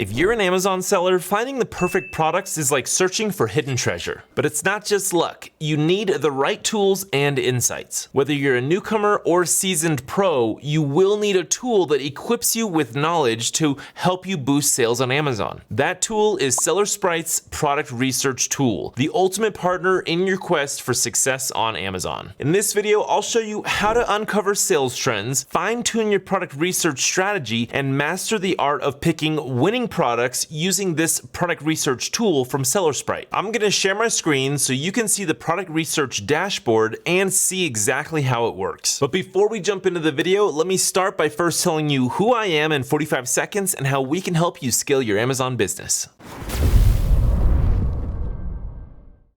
If you're an Amazon seller, finding the perfect products is like searching for hidden treasure. But it's not just luck. You need the right tools and insights. Whether you're a newcomer or seasoned pro, you will need a tool that equips you with knowledge to help you boost sales on Amazon. That tool is SellerSprite's product research tool, the ultimate partner in your quest for success on Amazon. In this video, I'll show you how to uncover sales trends, fine-tune your product research strategy, and master the art of picking winning products using this product research tool from SellerSprite. I'm going to share my screen so you can see the product research dashboard and see exactly how it works. But before we jump into the video, let me start by first telling you who I am in 45 seconds and how we can help you scale your Amazon business.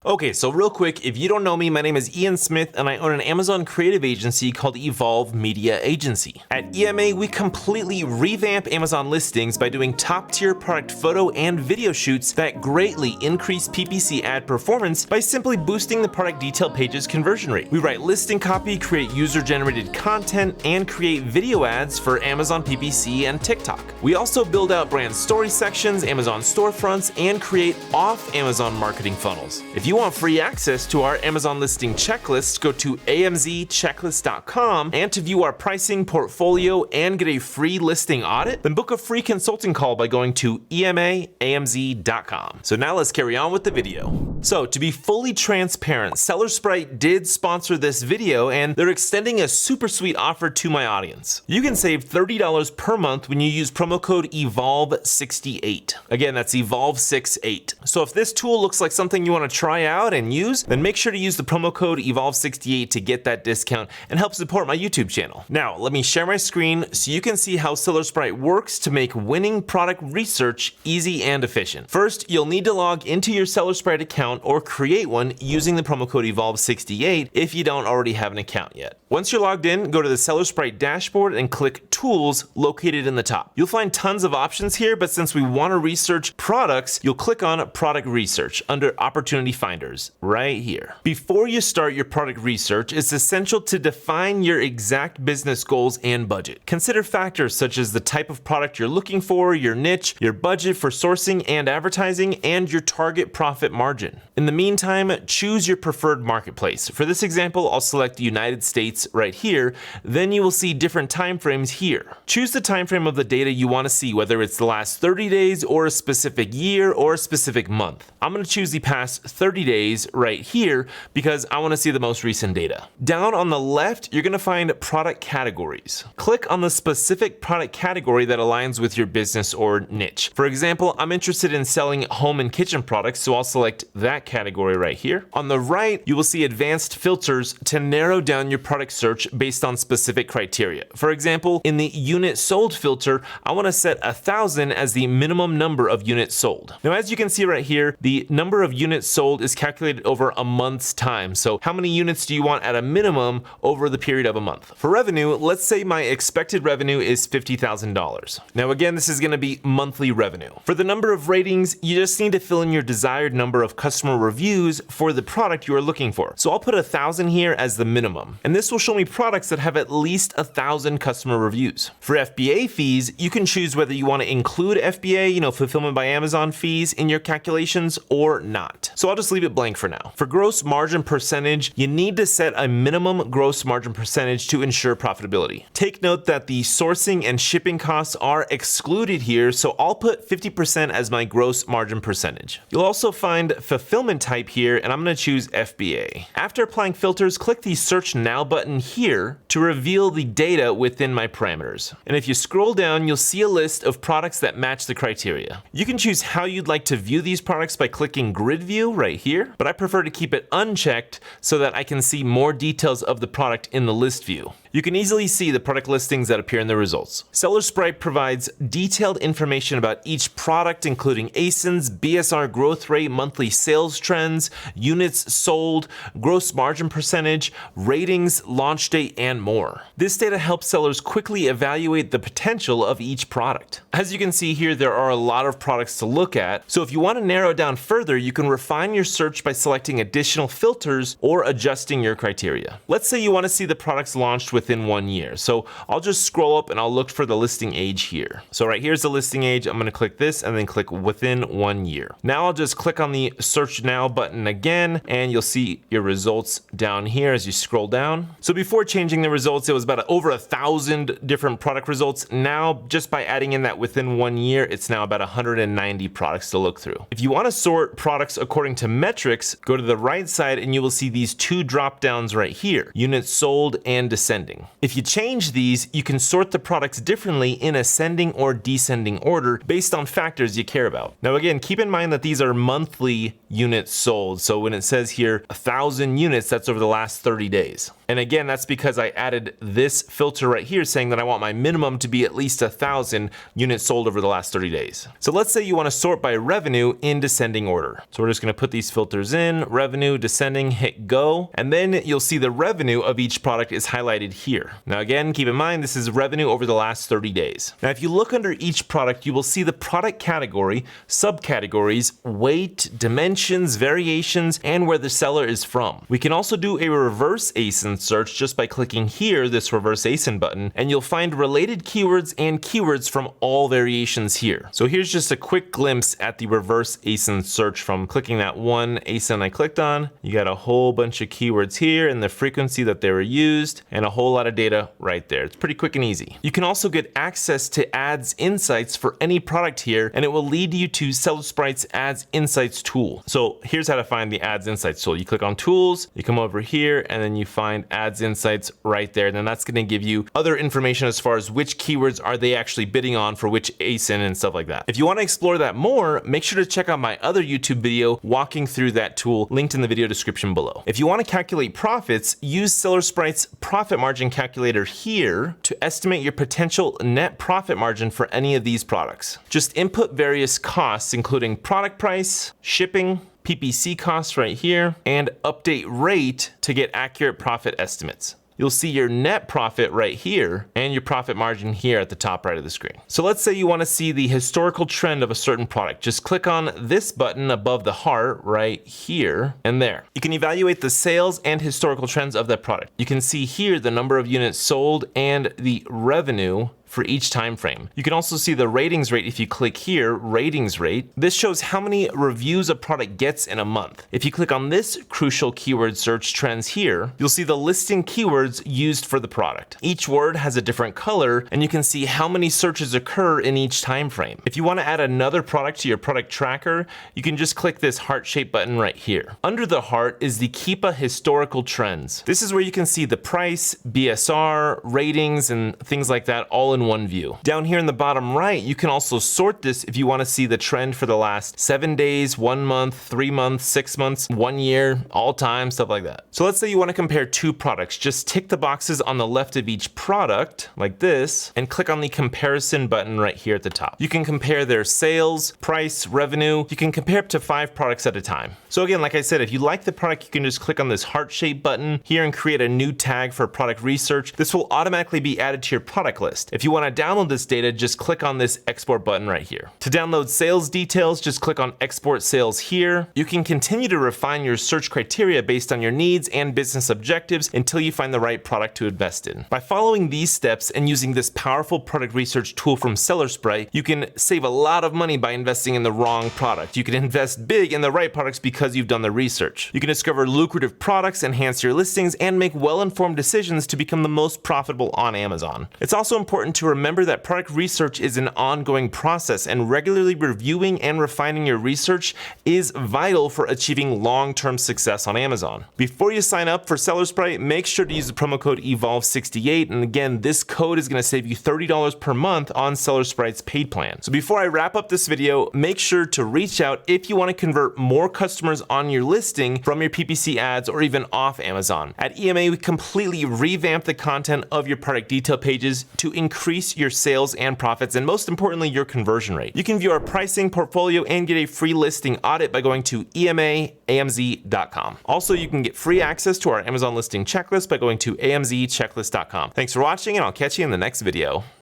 Okay, so real quick, if you don't know me, my name is Ian Smith and I own an Amazon creative agency called Evolve Media Agency. At EMA, we completely revamp Amazon listings by doing top-tier product photo and video shoots that greatly increase PPC ad performance by simply boosting the product detail page's conversion rate. We write listing copy, create user-generated content, and create video ads for Amazon PPC and TikTok. We also build out brand story sections, Amazon storefronts, and create off-Amazon marketing funnels. If you want free access to our Amazon listing checklist, go to amzchecklist.com, and to view our pricing, portfolio, and get a free listing audit, then book a free consulting call by going to emaamz.com. So now let's carry on with the video. So to be fully transparent, SellerSprite did sponsor this video and they're extending a super sweet offer to my audience. You can save $30 per month when you use promo code EVOLVE68. Again, that's EVOLVE68. So if this tool looks like something you want to try out and use, then make sure to use the promo code EVOLVE68 to get that discount and help support my YouTube channel. Now, let me share my screen so you can see how SellerSprite works to make winning product research easy and efficient. First, you'll need to log into your SellerSprite account or create one using the promo code EVOLVE68 if you don't already have an account yet. Once you're logged in, go to the SellerSprite dashboard and click Tools located in the top. You'll find tons of options here, but since we want to research products, you'll click on Product Research under Opportunity Finders right here. Before you start your product research, it's essential to define your exact business goals and budget. Consider factors such as the type of product you're looking for, your niche, your budget for sourcing and advertising, and your target profit margin. In the meantime, choose your preferred marketplace. For this example, I'll select the United States right here. Then you will see different timeframes here. Choose the timeframe of the data you want to see, whether it's the last 30 days or a specific year or a specific month. I'm going to choose the past 30 days right here because I want to see the most recent data. Down on the left, you're going to find product categories. Click on the specific product category that aligns with your business or niche. For example, I'm interested in selling home and kitchen products, so I'll select that category right here. On the right, you will see advanced filters to narrow down your product search based on specific criteria. For example, in the unit sold filter, I want to set 1,000 as the minimum number of units sold. Now, as you can see right here, the number of units sold is calculated over a month's time. So how many units do you want at a minimum over the period of a month? For revenue, let's say my expected revenue is $50,000. Now again, this is going to be monthly revenue. For the number of ratings, you just need to fill in your desired number of customer reviews for the product you are looking for. So I'll put 1,000 here as the minimum. And this will show me products that have at least 1,000 customer reviews. For FBA fees, you can choose whether you want to include FBA, fulfillment by Amazon fees in your calculations or not. So I'll just leave it blank for now. For gross margin percentage, you need to set a minimum gross margin percentage to ensure profitability. Take note that the sourcing and shipping costs are excluded here, so I'll put 50% as my gross margin percentage. You'll also find fulfillment type here, and I'm going to choose FBA. After applying filters, click the Search Now button here to reveal the data within my parameters. And if you scroll down, you'll see a list of products that match the criteria. You can choose how you'd like to view these products by clicking Grid View right here, but I prefer to keep it unchecked so that I can see more details of the product in the list view. You can easily see the product listings that appear in the results. SellerSprite provides detailed information about each product, including ASINs, BSR growth rate, monthly sales trends, units sold, gross margin percentage, ratings, launch date, and more. This data helps sellers quickly evaluate the potential of each product. As you can see here, there are a lot of products to look at, so if you want to narrow it down further, you can refine your search by selecting additional filters or adjusting your criteria. Let's say you want to see the products launched within 1 year. So I'll just scroll up and I'll look for the listing age here. So right here's the listing age. I'm going to click this and then click within 1 year. Now I'll just click on the search now button again, and you'll see your results down here as you scroll down. So before changing the results, it was about over 1,000 different product results. Now, just by adding in that within 1 year, it's now about 190 products to look through. If you want to sort products according to metrics, go to the right side and you will see these two drop downs right here, units sold and descending. If you change these, you can sort the products differently in ascending or descending order based on factors you care about. Now again, keep in mind that these are monthly units sold. So when it says here 1,000 units, that's over the last 30 days. And again, that's because I added this filter right here saying that I want my minimum to be at least 1,000 units sold over the last 30 days. So let's say you want to sort by revenue in descending order. So we're just going to put these filters in, revenue, descending, hit go, and then you'll see the revenue of each product is highlighted here. Now again, keep in mind this is revenue over the last 30 days. Now if you look under each product, you will see the product category, subcategories, weight, dimensions, variations, and where the seller is from. We can also do a reverse ASIN search just by clicking here, this reverse ASIN button, and you'll find related keywords and keywords from all variations here. So here's just a quick glimpse at the reverse ASIN search from clicking that one ASIN I clicked on. You got a whole bunch of keywords here and the frequency that they were used and a whole lot of data right there. It's pretty quick and easy. You can also get access to Ads Insights for any product here, and it will lead you to SellerSprite's Ads Insights tool. So here's how to find the Ads Insights tool. You click on Tools, you come over here, and then you find Ads Insights right there. Then that's going to give you other information as far as which keywords are they actually bidding on for which ASIN and stuff like that. If you want to explore that more, make sure to check out my other YouTube video walking through that tool, linked in the video description below. If you want to calculate profits, use SellerSprite's profit margin calculator here to estimate your potential net profit margin for any of these products. Just input various costs, including product price, shipping, PPC costs right here, and update rate to get accurate profit estimates. You'll see your net profit right here and your profit margin here at the top right of the screen. So let's say you want to see the historical trend of a certain product. Just click on this button above the heart right here and there. You can evaluate the sales and historical trends of that product. You can see here the number of units sold and the revenue for each time frame. You can also see the ratings rate if you click here, ratings rate. This shows how many reviews a product gets in a month. If you click on this crucial keyword search trends here, you'll see the listing keywords used for the product. Each word has a different color, and you can see how many searches occur in each time frame. If you want to add another product to your product tracker, you can just click this heart-shaped button right here. Under the heart is the Keep a Historical Trends. This is where you can see the price, BSR, ratings, and things like that all in one view. Down here in the bottom right, you can also sort this if you want to see the trend for the last 7 days, 1 month, 3 months, 6 months, 1 year, all time, stuff like that. So let's say you want to compare two products. Just tick the boxes on the left of each product like this and click on the comparison button right here at the top. You can compare their sales, price, revenue. You can compare up to 5 products at a time. So again, like I said, if you like the product, you can just click on this heart-shaped button here and create a new tag for product research. This will automatically be added to your product list. If you want to download this data, just click on this export button right here. To download sales details, just click on export sales here. You can continue to refine your search criteria based on your needs and business objectives until you find the right product to invest in. By following these steps and using this powerful product research tool from SellerSprite, you can save a lot of money by investing in the wrong product. You can invest big in the right products because you've done the research. You can discover lucrative products, enhance your listings, and make well-informed decisions to become the most profitable on Amazon. It's also important to remember that product research is an ongoing process, and regularly reviewing and refining your research is vital for achieving long-term success on Amazon. Before you sign up for SellerSprite, make sure to use the promo code EVOLVE68, and again, this code is going to save you $30 per month on SellerSprite's paid plan. So before I wrap up this video, make sure to reach out if you want to convert more customers on your listing from your PPC ads or even off Amazon. At EMA, we completely revamp the content of your product detail pages to increase your sales and profits, and most importantly, your conversion rate. You can view our pricing, portfolio, and get a free listing audit by going to EMAAMZ.com. Also, you can get free access to our Amazon listing checklist by going to AMZchecklist.com. Thanks for watching, and I'll catch you in the next video.